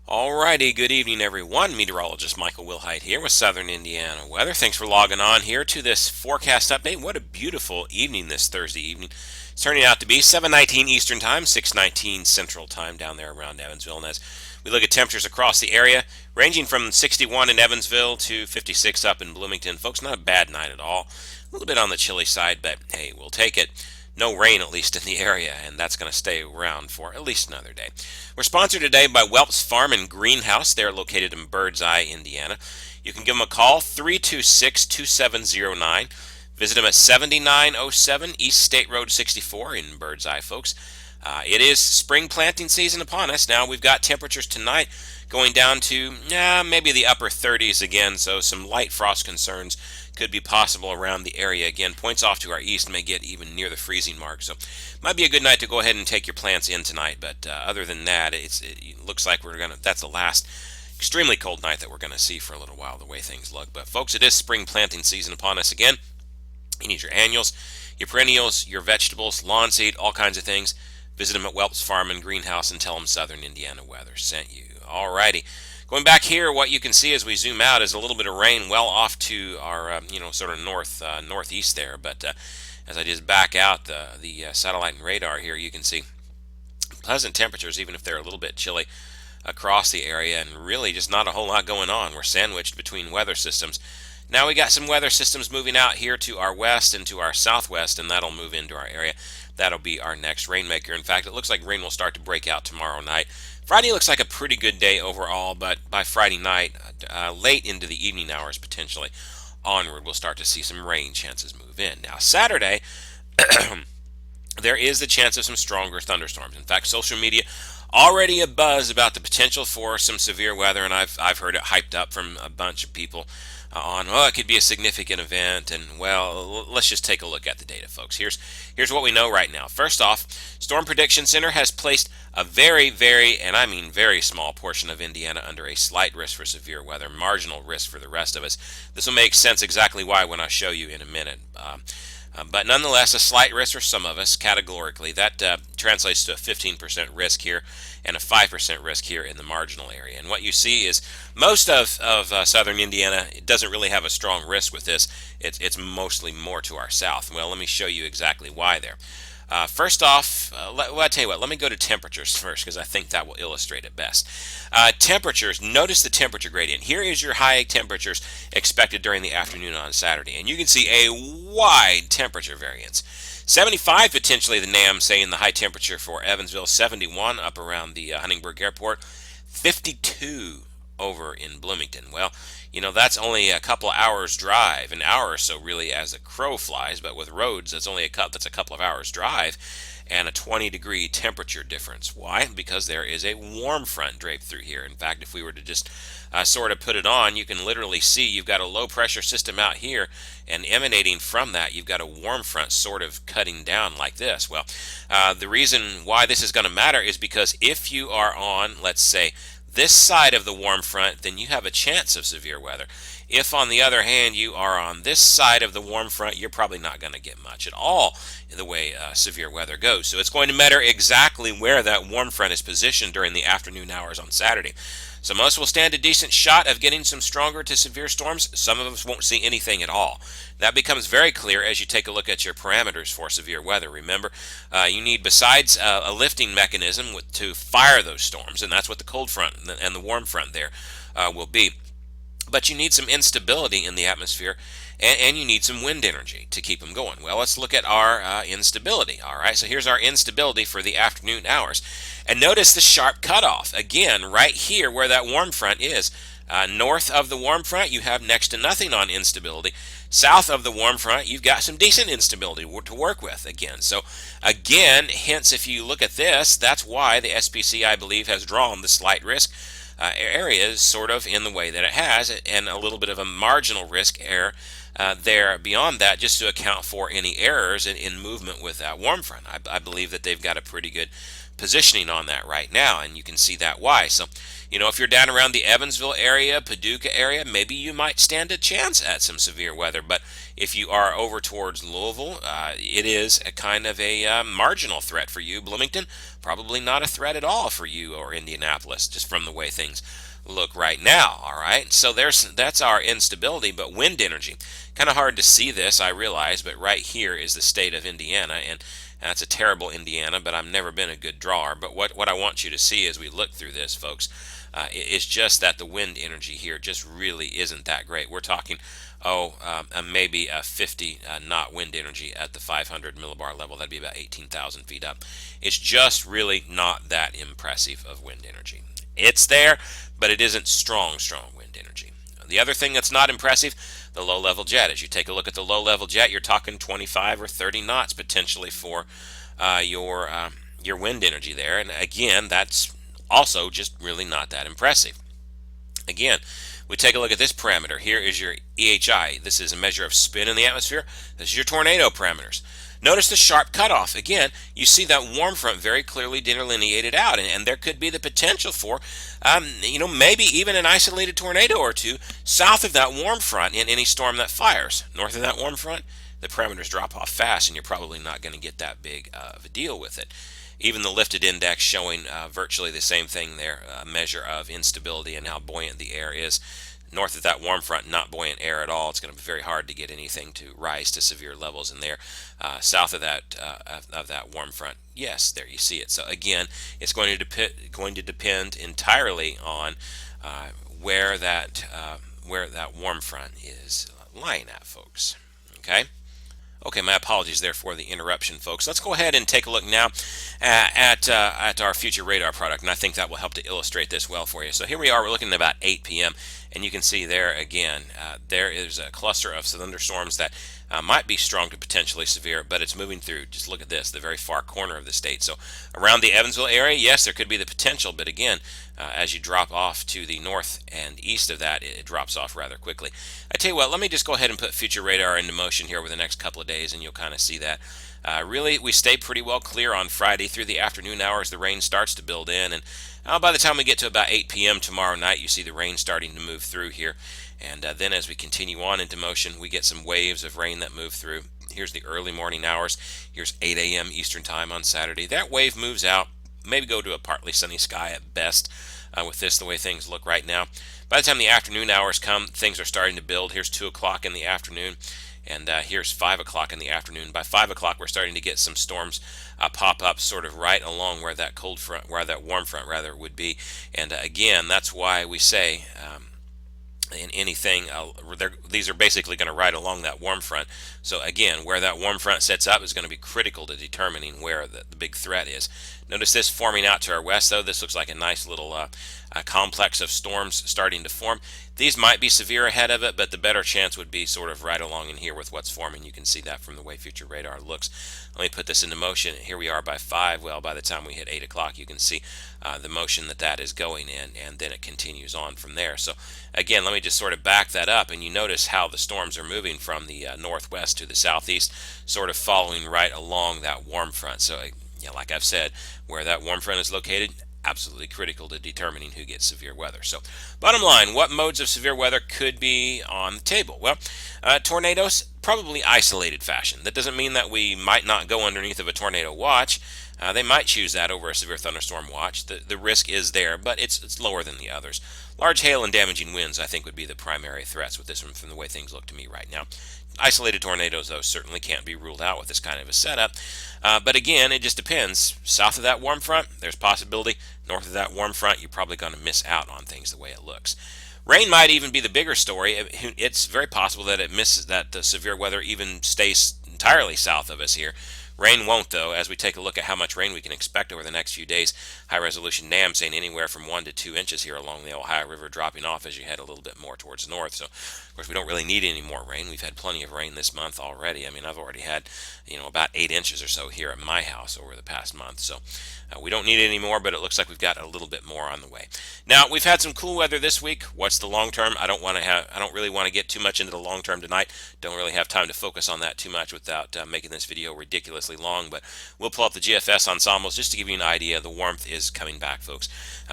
Alrighty, good evening everyone. Meteorologist Michael Wilhite here with Southern Indiana Weather. Thanks for logging on here to this forecast update. What a beautiful evening this Thursday evening. It's turning out to be 7:19 Eastern Time, 6:19 Central Time down there around Evansville. And as we look at temperatures across the area, ranging from 61 in Evansville to 56 up in Bloomington. Folks, not a bad night at all. A little bit on the chilly side, but hey, we'll take it. No rain, at least in the area, and that's going to stay around for at least another day. We're sponsored today by Welps Farm and Greenhouse. They're located in Birdseye, Indiana. You can give them a call, 326-2709. Visit them at 7907 East State Road 64 in Birdseye, folks. It is spring planting season upon us. Now we've got temperatures tonight going down to maybe the upper 30s again, so some light frost concerns could be possible around the area again. Points off to our east may get even near the freezing mark, so might be a good night to go ahead and take your plants in tonight. But other than that, it looks like that's the last extremely cold night that we're going to see for a little while, the way things look. But folks, it is spring planting season upon us again. You need your annuals, your perennials, your vegetables, lawn seed, all kinds of things. Visit them at Welps Farm and Greenhouse and tell them Southern Indiana Weather sent you. Alrighty. Going back here, what you can see as we zoom out is a little bit of rain well off to our, sort of northeast there. But as I just back out the satellite and radar here, you can see pleasant temperatures, even if they're a little bit chilly across the area, and really just not a whole lot going on. We're sandwiched between weather systems. Now we got some weather systems moving out here to our west and to our southwest, and that'll move into our area. That'll be our next rainmaker. In fact, it looks like rain will start to break out tomorrow night. Friday looks like a pretty good day overall, but by Friday night, late into the evening hours potentially onward, we'll start to see some rain chances move in. Now Saturday, there is the chance of some stronger thunderstorms. In fact, social media already a buzz about the potential for some severe weather, and I've heard it hyped up from a bunch of people on, well, it could be a significant event. And well, let's just take a look at the data, folks. Here's what we know right now. First off, Storm Prediction Center has placed a very, very, and I mean very small portion of Indiana under a slight risk for severe weather, marginal risk for the rest of us. This will make sense exactly why when I show you in a minute. But nonetheless, a slight risk for some of us categorically. That translates to a 15% risk here and a 5% risk here in the marginal area. And what you see is most of southern Indiana, it doesn't really have a strong risk with this. It's mostly more to our south. Well, let me show you exactly why there. First off, I tell you what, let me go to temperatures first because I think that will illustrate it best. Temperatures, notice the temperature gradient. Here is your high temperatures expected during the afternoon on Saturday, and you can see a wide temperature variance. 75 potentially the NAM saying the high temperature for Evansville, 71 up around the Huntingburg Airport, 52 over in Bloomington. Well, that's only a couple of hours drive, an hour or so really as a crow flies, but with roads that's a couple of hours drive and a 20-degree temperature difference. Why? Because there is a warm front draped through here. In fact, if we were to just sort of put it on, you can literally see you've got a low pressure system out here, and emanating from that you've got a warm front sort of cutting down like this. Well, the reason why this is going to matter is because if you are on, let's say, this side of the warm front, then you have a chance of severe weather. If, on the other hand, you are on this side of the warm front, you're probably not going to get much at all in the way severe weather goes. So it's going to matter exactly where that warm front is positioned during the afternoon hours on Saturday. So most will stand a decent shot of getting some stronger to severe storms. Some of us won't see anything at all. That becomes very clear as you take a look at your parameters for severe weather. Remember, you need, besides a lifting mechanism to fire those storms, and that's what the cold front and the warm front there will be. But you need some instability in the atmosphere, and you need some wind energy to keep them going. Well, let's look at our instability. All right, so here's our instability for the afternoon hours. And notice the sharp cutoff. Again, right here where that warm front is. North of the warm front, you have next to nothing on instability. South of the warm front, you've got some decent instability to work with again. So again, hence if you look at this, that's why the SPC, I believe, has drawn the slight risk areas sort of in the way that it has, and a little bit of a marginal risk error there beyond that, just to account for any errors in movement with that warm front. I believe that they've got a pretty good positioning on that right now, and you can see that why. So, if you're down around the Evansville area, Paducah area, maybe you might stand a chance at some severe weather. But if you are over towards Louisville, it is a kind of a marginal threat for you. Bloomington, probably not a threat at all for you, or Indianapolis, just from the way things look right now. All right, so that's our instability. But wind energy, kind of hard to see this, I realize, but right here is the state of Indiana, and that's a terrible Indiana, but I've never been a good drawer. But what I want you to see as we look through this, folks, is just that the wind energy here just really isn't that great. We're talking, maybe a 50 knot wind energy at the 500 millibar level. That'd be about 18,000 feet up. It's just really not that impressive of wind energy. It's there, but it isn't strong wind energy. The other thing that's not impressive, the low-level jet. As you take a look at the low-level jet, you're talking 25 or 30 knots potentially for your wind energy there. And again, that's also just really not that impressive. Again, we take a look at this parameter. Here is your EHI. This is a measure of spin in the atmosphere. This is your tornado parameters. Notice the sharp cutoff. Again, you see that warm front very clearly delineated out, and there could be the potential for, maybe even an isolated tornado or two south of that warm front in any storm that fires. North of that warm front, the parameters drop off fast, and you're probably not going to get that big of a deal with it. Even the lifted index showing virtually the same thing there, a measure of instability and how buoyant the air is. North of that warm front, not buoyant air at all. It's going to be very hard to get anything to rise to severe levels in there. South of that warm front, yes, there you see it. So again, it's going to depend entirely on where that warm front is lying at, folks. Okay. Okay, my apologies there for the interruption, folks. Let's go ahead and take a look now at our future radar product, and I think that will help to illustrate this well for you. So here we are, we're looking at about 8 p.m., and you can see there again, there is a cluster of thunderstorms that might be strong to potentially severe, but it's moving through. Just look at this, the very far corner of the state. So around the Evansville area, yes, there could be the potential, but again, as you drop off to the north and east of that, it drops off rather quickly. I tell you what, let me just go ahead and put future radar into motion here over the next couple of days, and you'll kind of see that. Really, we stay pretty well clear on Friday through the afternoon hours. The rain starts to build in, and by the time we get to about 8 p.m. tomorrow night, you see the rain starting to move through here. And then as we continue on into motion, we get some waves of rain that move through. Here's the early morning hours. Here's 8 a.m. Eastern Time on Saturday. That wave moves out, maybe go to a partly sunny sky at best with this, the way things look right now. By the time the afternoon hours come, things are starting to build. Here's 2 o'clock in the afternoon, and here's 5 o'clock in the afternoon. By 5 o'clock, we're starting to get some storms pop up sort of right along where that warm front rather would be. And again, that's why we say in anything, these are basically going to ride along that warm front. So again, where that warm front sets up is going to be critical to determining where the big threat is. Notice this forming out to our west, though. This looks like a nice little complex of storms starting to form. These might be severe ahead of it, but the better chance would be sort of right along in here with what's forming. You can see that from the way future radar looks. Let me put this into motion. Here we are by 5. Well, by the time we hit 8 o'clock, you can see the motion that is going in, and then it continues on from there. So again, let me just sort of back that up, and you notice how the storms are moving from the northwest to the southeast, sort of following right along that warm front. So like I've said, where that warm front is located, absolutely critical to determining who gets severe weather. So bottom line, what modes of severe weather could be on the table? Well, tornadoes, probably isolated fashion. That doesn't mean that we might not go underneath of a tornado watch. They might choose that over a severe thunderstorm watch. The risk is there, but it's lower than the others. Large hail and damaging winds, I think, would be the primary threats with this one from the way things look to me right now. Isolated tornadoes, though, certainly can't be ruled out with this kind of a setup. But again, it just depends. South of that warm front, there's possibility. North of that warm front, you're probably going to miss out on things the way it looks. Rain might even be the bigger story. It's very possible that the severe weather even stays entirely south of us here. Rain won't, though, as we take a look at how much rain we can expect over the next few days. High-resolution NAM saying anywhere from 1 to 2 inches here along the Ohio River, dropping off as you head a little bit more towards the north. So, of course, we don't really need any more rain. We've had plenty of rain this month already. I mean, I've already had, about 8 inches or so here at my house over the past month. So, we don't need any more, but it looks like we've got a little bit more on the way. Now we've had some cool weather this week. What's the long term? I don't really want to get too much into the long term tonight. Don't really have time to focus on that too much without making this video ridiculously long. But we'll pull up the GFS ensembles just to give you an idea. The warmth is coming back, folks.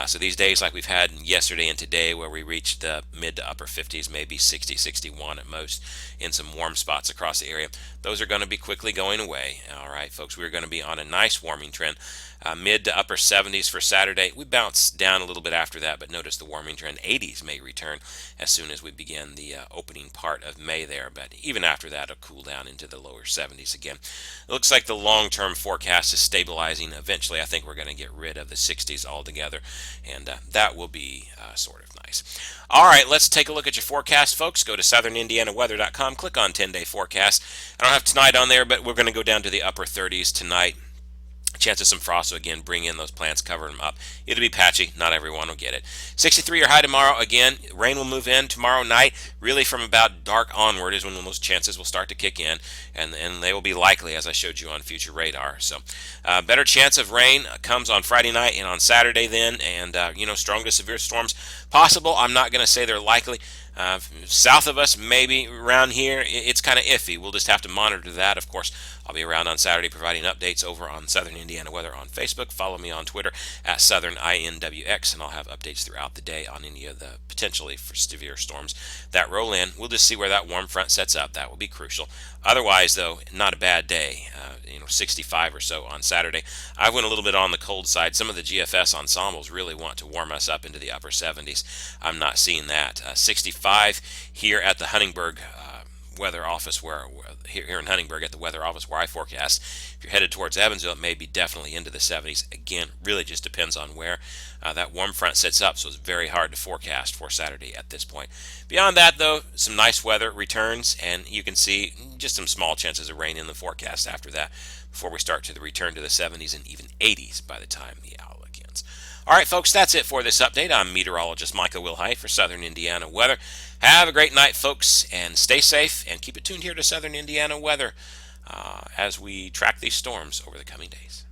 So these days, like we've had yesterday and today, where we reached the mid to upper 50s, maybe 60, 61 at most, in some warm spots across the area, those are going to be quickly going away. All right, folks, we're going to be on a nice warming trend. Mid to upper 70s for Saturday. We bounce down a little bit after that, but notice the warming trend. 80s may return as soon as we begin the opening part of May there, but even after that, it'll cool down into the lower 70s again. It looks like the long-term forecast is stabilizing. Eventually, I think we're going to get rid of the 60s altogether, and that will be sort of nice. All right, let's take a look at your forecast, folks. Go to southernindianaweather.com, click on 10-day forecast. I don't have tonight on there, but we're going to go down to the upper 30s tonight. Chance of some frost, so again, bring in those plants, cover them up. It'll be patchy. Not everyone will get it. 63 your high tomorrow. Again, rain will move in tomorrow night. Really from about dark onward is when those chances will start to kick in, and they will be likely, as I showed you on future radar. So better chance of rain comes on Friday night and on Saturday then, and strong to severe storms possible. I'm not going to say they're likely. South of us, maybe around here, it's kind of iffy. We'll just have to monitor that. Of course, I'll be around on Saturday providing updates over on Southern Indiana Weather on Facebook. Follow me on Twitter at SouthernINWX, and I'll have updates throughout the day on any of the potentially for severe storms that roll in. We'll just see where that warm front sets up. That will be crucial. Otherwise, though, not a bad day. 65 or so on Saturday. I went a little bit on the cold side. Some of the GFS ensembles really want to warm us up into the upper 70s. I'm not seeing that. 65 here at the Huntingburg weather office, where here in Huntingburg at the weather office where I forecast. If you're headed towards Evansville, it may be definitely into the 70s. Again, really just depends on where that warm front sets up, so it's very hard to forecast for Saturday at this point. Beyond that, though, some nice weather returns, and you can see just some small chances of rain in the forecast after that before we start to the return to the 70s and even 80s by the time the outlook ends. All right, folks, that's it for this update. I'm meteorologist Micah Wilhite for Southern Indiana Weather. Have a great night, folks, and stay safe, and keep it tuned here to Southern Indiana Weather as we track these storms over the coming days.